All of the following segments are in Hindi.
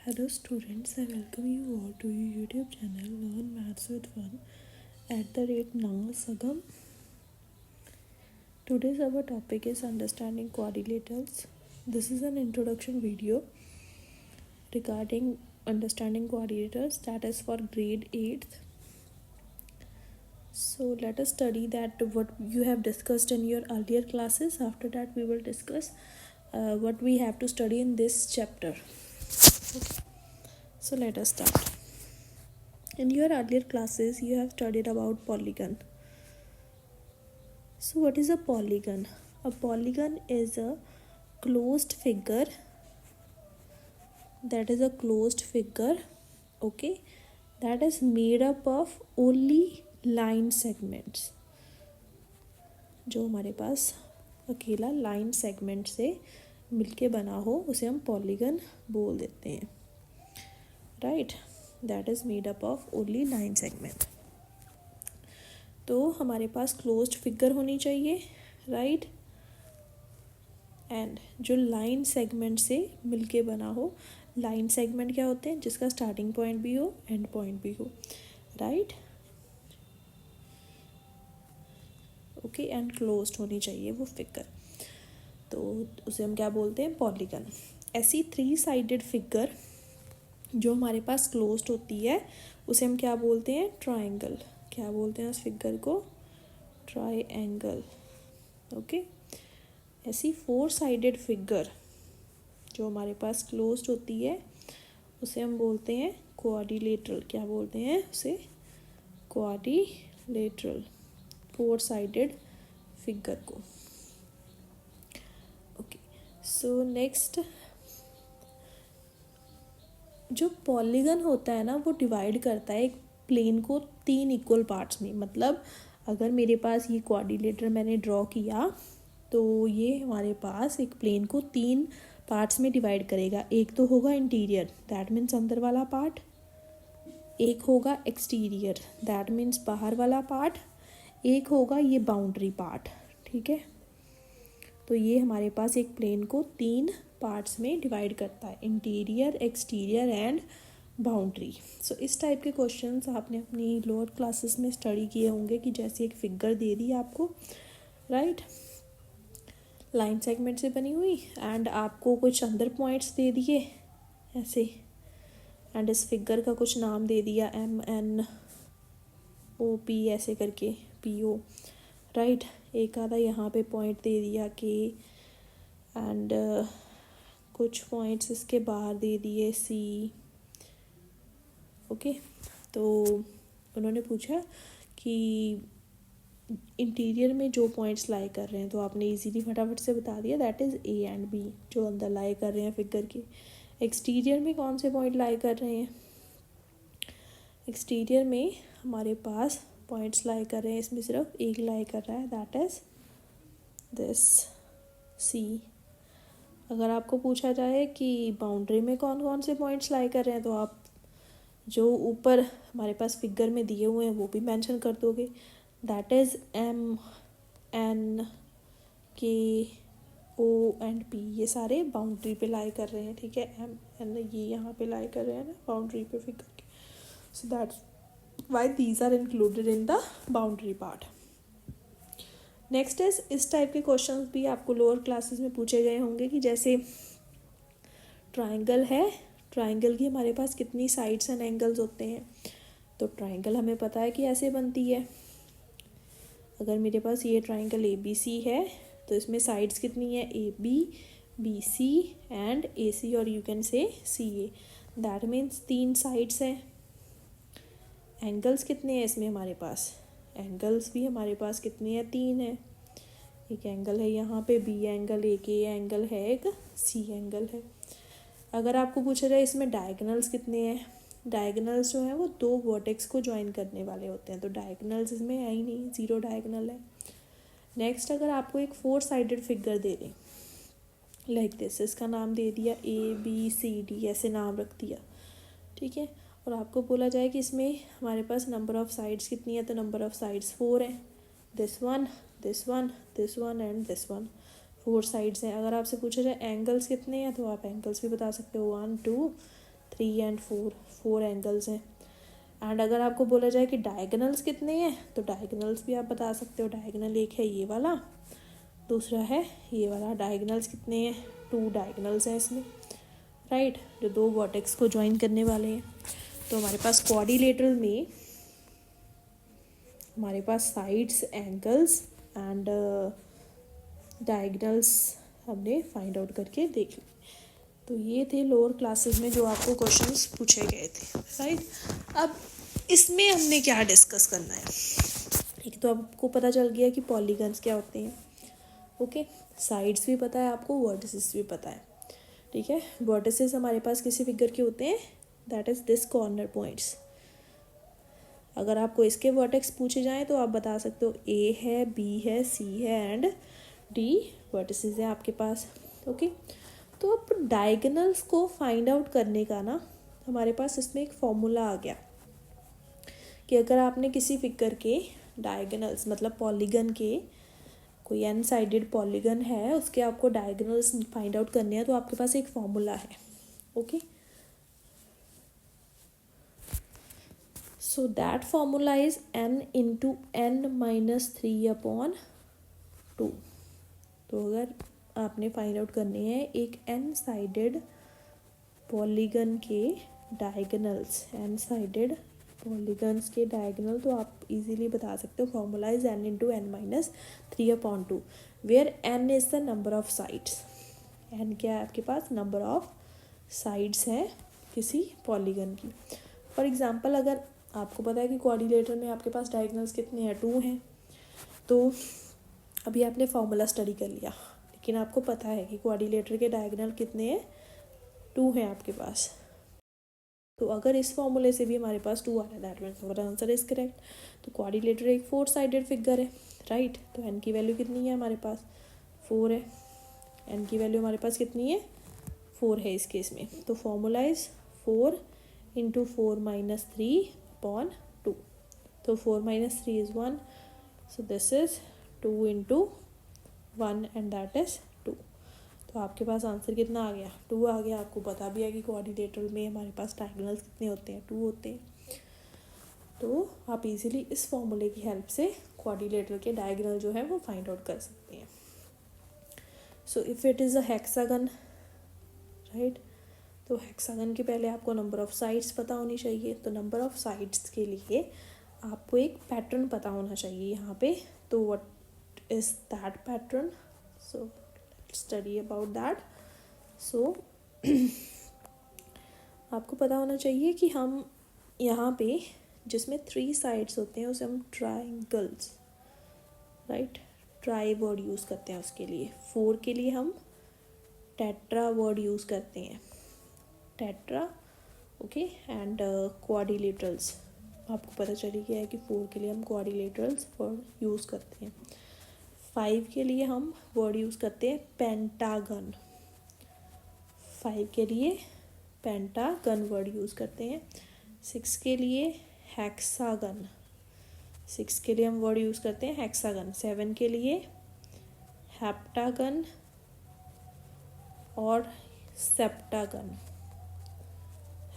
Hello students, I welcome you all to your YouTube channel Learn Maths with Fun @ Sagam. Today's our topic is understanding quadrilaterals. This is an introduction video regarding understanding quadrilaterals, that is for grade 8th. So let us study that what you have discussed in your earlier classes. After that we will discuss what we have to study in this chapter. Okay. So let us start. In your earlier classes, you have studied about polygon. So what is a polygon? A polygon is a closed figure. That is a closed figure, okay, that is made up of only line segments. जो हमारे पास अकेला लाइन सेगमेंट से मिलके बना हो उसे हम पॉलीगन बोल देते हैं, right. That is made up of only line segment. तो हमारे पास क्लोज्ड फिगर होनी चाहिए, राइट, एंड जो लाइन सेगमेंट से मिलके बना हो. लाइन सेगमेंट क्या होते हैं? जिसका स्टार्टिंग पॉइंट भी हो एंड पॉइंट भी हो, राइट, ओके, एंड क्लोज्ड होनी चाहिए वो फिगर. तो उसे हम क्या बोलते हैं? पॉलीगन. ऐसी 3 साइडेड फिगर जो हमारे पास क्लोज्ड होती है उसे हम क्या बोलते हैं? ट्रायंगल. क्या बोलते हैं उस फिगर को? Triangle, okay. ऐसी 4 साइडेड फिगर जो हमारे पास क्लोज्ड होती है उसे हम बोलते हैं क्वाड्रिलेटरल. क्या बोलते हैं उसे? क्वाड्रिलेटरल. 4 साइडेड फिगर को, ओके. सो नेक्स्ट, जो पॉलीगन होता है ना वो डिवाइड करता है एक प्लेन को 3 इक्वल पार्ट्स में. मतलब अगर मेरे पास ये क्वाड्रिलेटरल मैंने ड्रॉ किया तो ये हमारे पास एक प्लेन को 3 पार्ट्स में डिवाइड करेगा. एक तो होगा इंटीरियर, दैट मीन्स अंदर वाला पार्ट. एक होगा एक्सटीरियर, दैट मीन्स बाहर वाला पार्ट. एक होगा ये बाउंड्री पार्ट, ठीक है. तो ये हमारे पास एक प्लेन को 3 पार्ट्स में डिवाइड करता है, इंटीरियर, एक्सटीरियर एंड बाउंड्री. सो इस टाइप के क्वेश्चंस आपने अपनी लोअर क्लासेस में स्टडी किए होंगे कि जैसे एक फिगर दे दी आपको, राइट, लाइन सेगमेंट से बनी हुई, एंड आपको कुछ अंदर पॉइंट्स दे दिए ऐसे, एंड इस फिगर का कुछ नाम दे दिया MNOP ऐसे करके, PO, राइट. एक आधा यहाँ पे पॉइंट दे दिया के, एंड कुछ पॉइंट्स इसके बाहर दे दिए C, ओके. तो उन्होंने पूछा कि इंटीरियर में जो पॉइंट्स लाई कर रहे हैं तो आपने इजीली फटाफट से बता दिया, that is A and B जो अंदर लाई कर रहे हैं फिगर के. एक्सटीरियर में कौन से पॉइंट लाई कर रहे हैं? एक्सटीरियर में हमारे पास पॉइंट्स लाई कर रहे हैं, इसमें सिर्फ एक लाई कर रहा है, दैट इज़ दिस C. अगर आपको पूछा जाए कि बाउंड्री में कौन कौन से पॉइंट्स लाई कर रहे हैं तो आप जो ऊपर हमारे पास फिगर में दिए हुए हैं वो भी मेंशन कर दोगे, that is MNKO and P. ये सारे बाउंड्री पे लाई कर रहे हैं, ठीक है. MN ये यहाँ पे लाई कर रहे हैं ना बाउंड्री पे फिगर के. So that's why these are included in the boundary part. Next is, इस टाइप के क्वेश्चंस भी आपको लोअर क्लासेस में पूछे गए होंगे कि जैसे ट्रायंगल है, ट्रायंगल की हमारे पास कितनी साइड्स एंड एंगल्स होते हैं. तो ट्रायंगल हमें पता है कि ऐसे बनती है. अगर मेरे पास ये ट्रायंगल ABC है तो इसमें साइड्स कितनी है? AB, BC एंड AC, और you can say CA. That means 3 sides हैं. एंगल्स कितने हैं इसमें हमारे पास? एंगल्स भी हमारे पास कितने हैं? 3 हैं. एक एंगल है यहाँ पे B एंगल, एक A एंगल है, एक C एंगल है. अगर आपको पूछा जाए इसमें डायगोनल्स कितने हैं? डायगोनल्स जो है वो 2 वर्टेक्स को ज्वाइन करने वाले होते हैं, तो डायगोनल्स इसमें है ही नहीं, 0 डायगोनल है. नेक्स्ट, अगर आपको एक 4 साइडेड फिगर दे दें लाइक दिस, इसका नाम दे दिया ABCD, ऐसे नाम रख दिया, ठीक है, और आपको बोला जाए कि इसमें हमारे पास नंबर ऑफ़ साइड्स कितनी है, तो नंबर ऑफ़ साइड्स 4 हैं. This one, this one, this one and this one, 4 sides हैं. अगर आपसे पूछा जाए एंगल्स कितने हैं तो आप एंगल्स भी बता सकते हो, 1 2 3 एंड 4, 4 एंगल्स हैं। एंड अगर आपको बोला जाए कि डायगनल्स कितने हैं, तो डायगनल्स भी आप बता सकते हो। डायगनल एक है ये वाला, दूसरा है ये वाला। डायगनल्स कितने हैं, 2 डायगनल्स हैं इसमें, राइट, जो 2 वर्टेक्स को ज्वाइन करने वाले हैं। तो हमारे पास क्वाड्रिलेटरल में हमारे पास साइड्स, एंगल्स एंड डायगनल्स हमने फाइंड आउट करके देख ली। तो ये थे लोअर क्लासेस में जो आपको क्वेश्चंस पूछे गए थे, राइट। अब इसमें हमने क्या डिस्कस करना है, एक तो आपको पता चल गया कि पॉलीगन्स क्या होते हैं, ओके। साइड्स भी पता है आपको, वर्टिसेस भी पता है, ठीक है। वर्टिसेस हमारे पास किसी फिगर के होते हैं, that is this corner points. अगर आपको इसके वर्टेक्स पूछे जाएँ तो आप बता सकते हो ए है, बी है, सी है एंड डी वर्टिसेस है आपके पास, ओके। तो अब डायगनल्स को फाइंड आउट करने का ना हमारे पास इसमें एक फॉर्मूला आ गया कि अगर आपने किसी फिगर के डायगनल्स मतलब पॉलीगन के, कोई एन साइडेड पॉलीगन है, उसके आपको डायगनल्स फाइंड आउट करने हैं, तो आपके पास एक फॉर्मूला है, okay. So that formula is n into n minus 3/2। तो अगर आपने फाइंड आउट करने हैं एक एन साइडेड पॉलीगन के डायगनल्स, एन साइडेड पॉलीगन्स के डायगनल, तो आप इजीली बता सकते हो formula is n into n minus 3/2, where n is the number of sides. n क्या है आपके पास, नंबर ऑफ साइड्स है किसी पॉलीगन की। फॉर एग्जांपल अगर आपको पता है कि क्वाड्रिलेटर में आपके पास डायगनल्स कितने हैं, 2 हैं, तो अभी आपने फॉर्मूला स्टडी कर लिया, लेकिन आपको पता है कि क्वाड्रिलेटर के डायगनल कितने हैं, 2 हैं आपके पास। तो अगर इस फॉर्मूले से भी हमारे पास 2 आ रहा है, दैट मीन्स हमारा आंसर इज करेक्ट। तो क्वाड्रिलेटर एक 4 साइडेड फिगर है, राइट। तो n की वैल्यू कितनी है हमारे पास, 4 है। n की वैल्यू हमारे पास कितनी है, 4 है इस केस में। तो फॉर्मूला इज 4 इंटू 4 माइनस 3/2। तो 4 minus 3 is 1, so this is 2 into 1 and that is 2। तो आपके पास आंसर कितना आ गया, 2 आ गया। आपको पता भी है कि क्वाड्रिलेटरल में हमारे पास डायगोनल्स कितने होते हैं, 2 होते हैं। तो आप इजीली इस फॉर्मूले की हेल्प से क्वाड्रिलेटरल के डायगोनल जो है वो फाइंड आउट कर सकते हैं। So if it is a hexagon, right, तो हेक्सागन के पहले आपको नंबर ऑफ साइड्स पता होनी चाहिए। तो नंबर ऑफ साइड्स के लिए आपको एक पैटर्न पता होना चाहिए यहाँ पे। तो what is that pattern, so let's study about that. So आपको पता होना चाहिए कि हम यहाँ पे जिसमें 3 साइड्स होते हैं उसे हम triangles, right, try word use करते हैं उसके लिए। 4 के लिए हम टेट्रा वर्ड यूज़ करते हैं, टेट्रा, ओके। एंड क्वाड्रिलेटरल्स, आपको पता चली गया है कि 4 के लिए हम क्वाड्रिलेटरल्स वर्ड यूज़ करते हैं। 5 के लिए हम वर्ड यूज़ करते हैं पेंटागन, 5 के लिए पेंटागन वर्ड यूज़ करते हैं। 6 के लिए हेक्सागन, 6 के लिए हम वर्ड यूज़ करते हैं हेक्सागन। 7 के लिए हेप्टागन और सेप्टागन,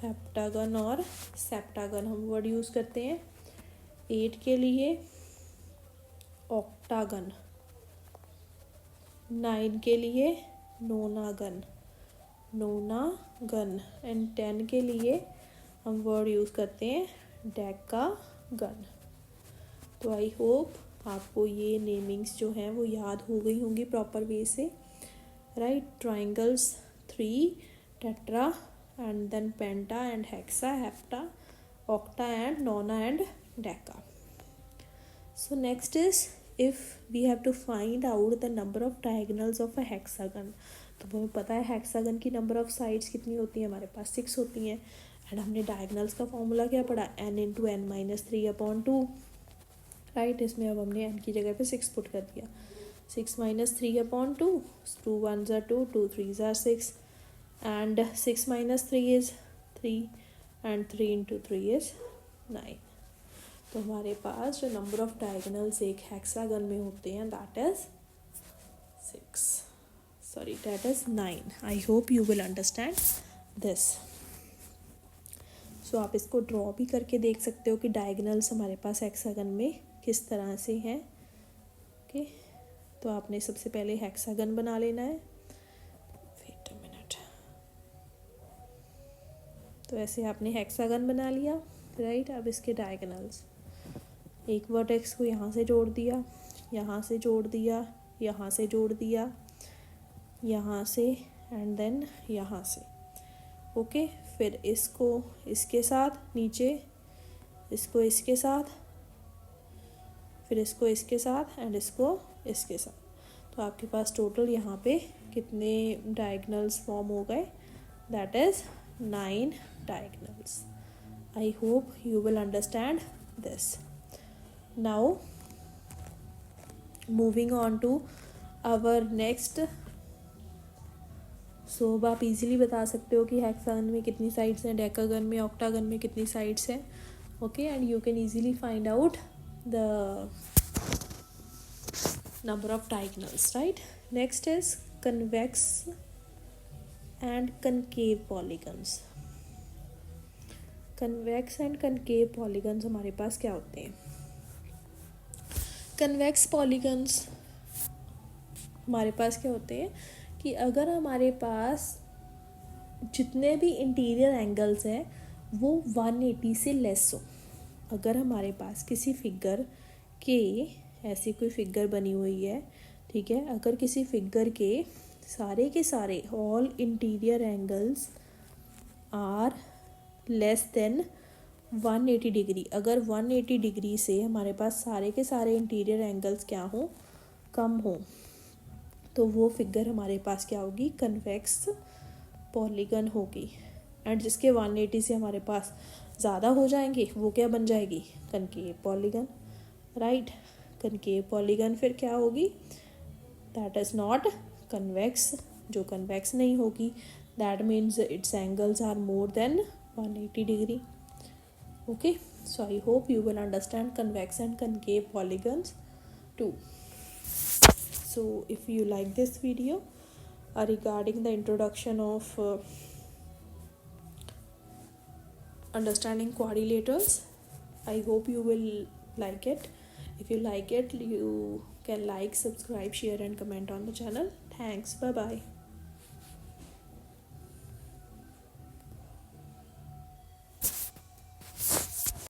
हेप्टागन और सेप्टागन हम वर्ड यूज़ करते हैं। 8 के लिए ऑक्टागन, 9 के लिए नोनागन, नोनागन एंड 10 के लिए हम वर्ड यूज़ करते हैं डेकागन। तो आई होप आपको ये नेमिंग्स जो हैं वो याद हो गई होंगी प्रॉपर वे से, right. Triangles 3, tetra and then penta and hexa, hepta, octa and nona and deca. So next is if we have to find out the number of diagonals of a hexagon. तो हमें पता है हेक्सागन की नंबर ऑफ साइड्स कितनी होती हैं, हमारे पास 6 होती हैं। एंड हमने डायगोनल्स का फॉर्मूला क्या पढ़ा, n into n minus 3/2, right. इसमें अब हमने n की जगह पे 6 पुट कर दिया। 6 minus 3/2, 2 1s are 2, 2 3s are 6 and 6 minus 3 is 3 and 3 into 3 is 9। तो हमारे पास जो नंबर ऑफ डायगोनल्स एक हेक्सागन में होते हैं that is 9। I hope you will understand this. So आप इसको ड्रॉ भी करके देख सकते हो कि डायगोनल्स हमारे पास हेक्सागन में किस तरह से हैं। ओके, तो आपने सबसे पहले हेक्सागन बना लेना है। Wait a minute. तो ऐसे आपने हेक्सागन बना लिया, राइट। अब इसके डायगोनल्स, एक वर्टेक्स को यहाँ से जोड़ दिया, यहाँ से जोड़ दिया, यहाँ से जोड़ दिया, यहाँ से एंड देन यहाँ से। ओके, फिर इसको इसके साथ नीचे, इसको इसके साथ, फिर इसको इसके साथ एंड इसको इसके साथ। तो आपके पास टोटल यहाँ पे कितने डायगोनल्स फॉर्म हो गए? That is 9 diagonals. I hope you will understand this. Now moving on to our next. So अब आप इजीली बता सकते हो कि हेक्सागन में कितनी साइड्स हैं, डेकागन में, ऑक्टागन में कितनी साइड्स हैं। Okay, and you can easily find out the number of diagonals, right? Next is convex and concave polygons. Convex and concave polygons हमारे पास क्या होते हैं? Convex polygons हमारे पास क्या होते हैं कि अगर हमारे पास जितने भी इंटीरियर एंगल्स हैं वो 180 से लेस हो। अगर हमारे पास किसी फिगर के, ऐसी कोई फिगर बनी हुई है, ठीक है, अगर किसी फिगर के सारे all interior angles are less than 180 degree, अगर 180 डिग्री से हमारे पास सारे के सारे इंटीरियर एंगल्स क्या हों, कम हो, तो वो फिगर हमारे पास क्या होगी? कन्वेक्स पॉलीगन होगी। एंड जिसके 180 से हमारे पास ज़्यादा हो जाएंगे वो क्या बन जाएगी? Concave polygon, right. Concave polygon फिर क्या होगी? दैट इज़ नॉट कन्वेक्स, जो कन्वेक्स नहीं होगी। That means its angles are more than 180 degree. Okay, so I hope you will understand convex and concave polygons too. So if you like this video regarding the introduction of understanding quadrilaterals, I hope you will like it. If you like it, you can like, subscribe, share and comment on the channel. Thanks. Bye bye.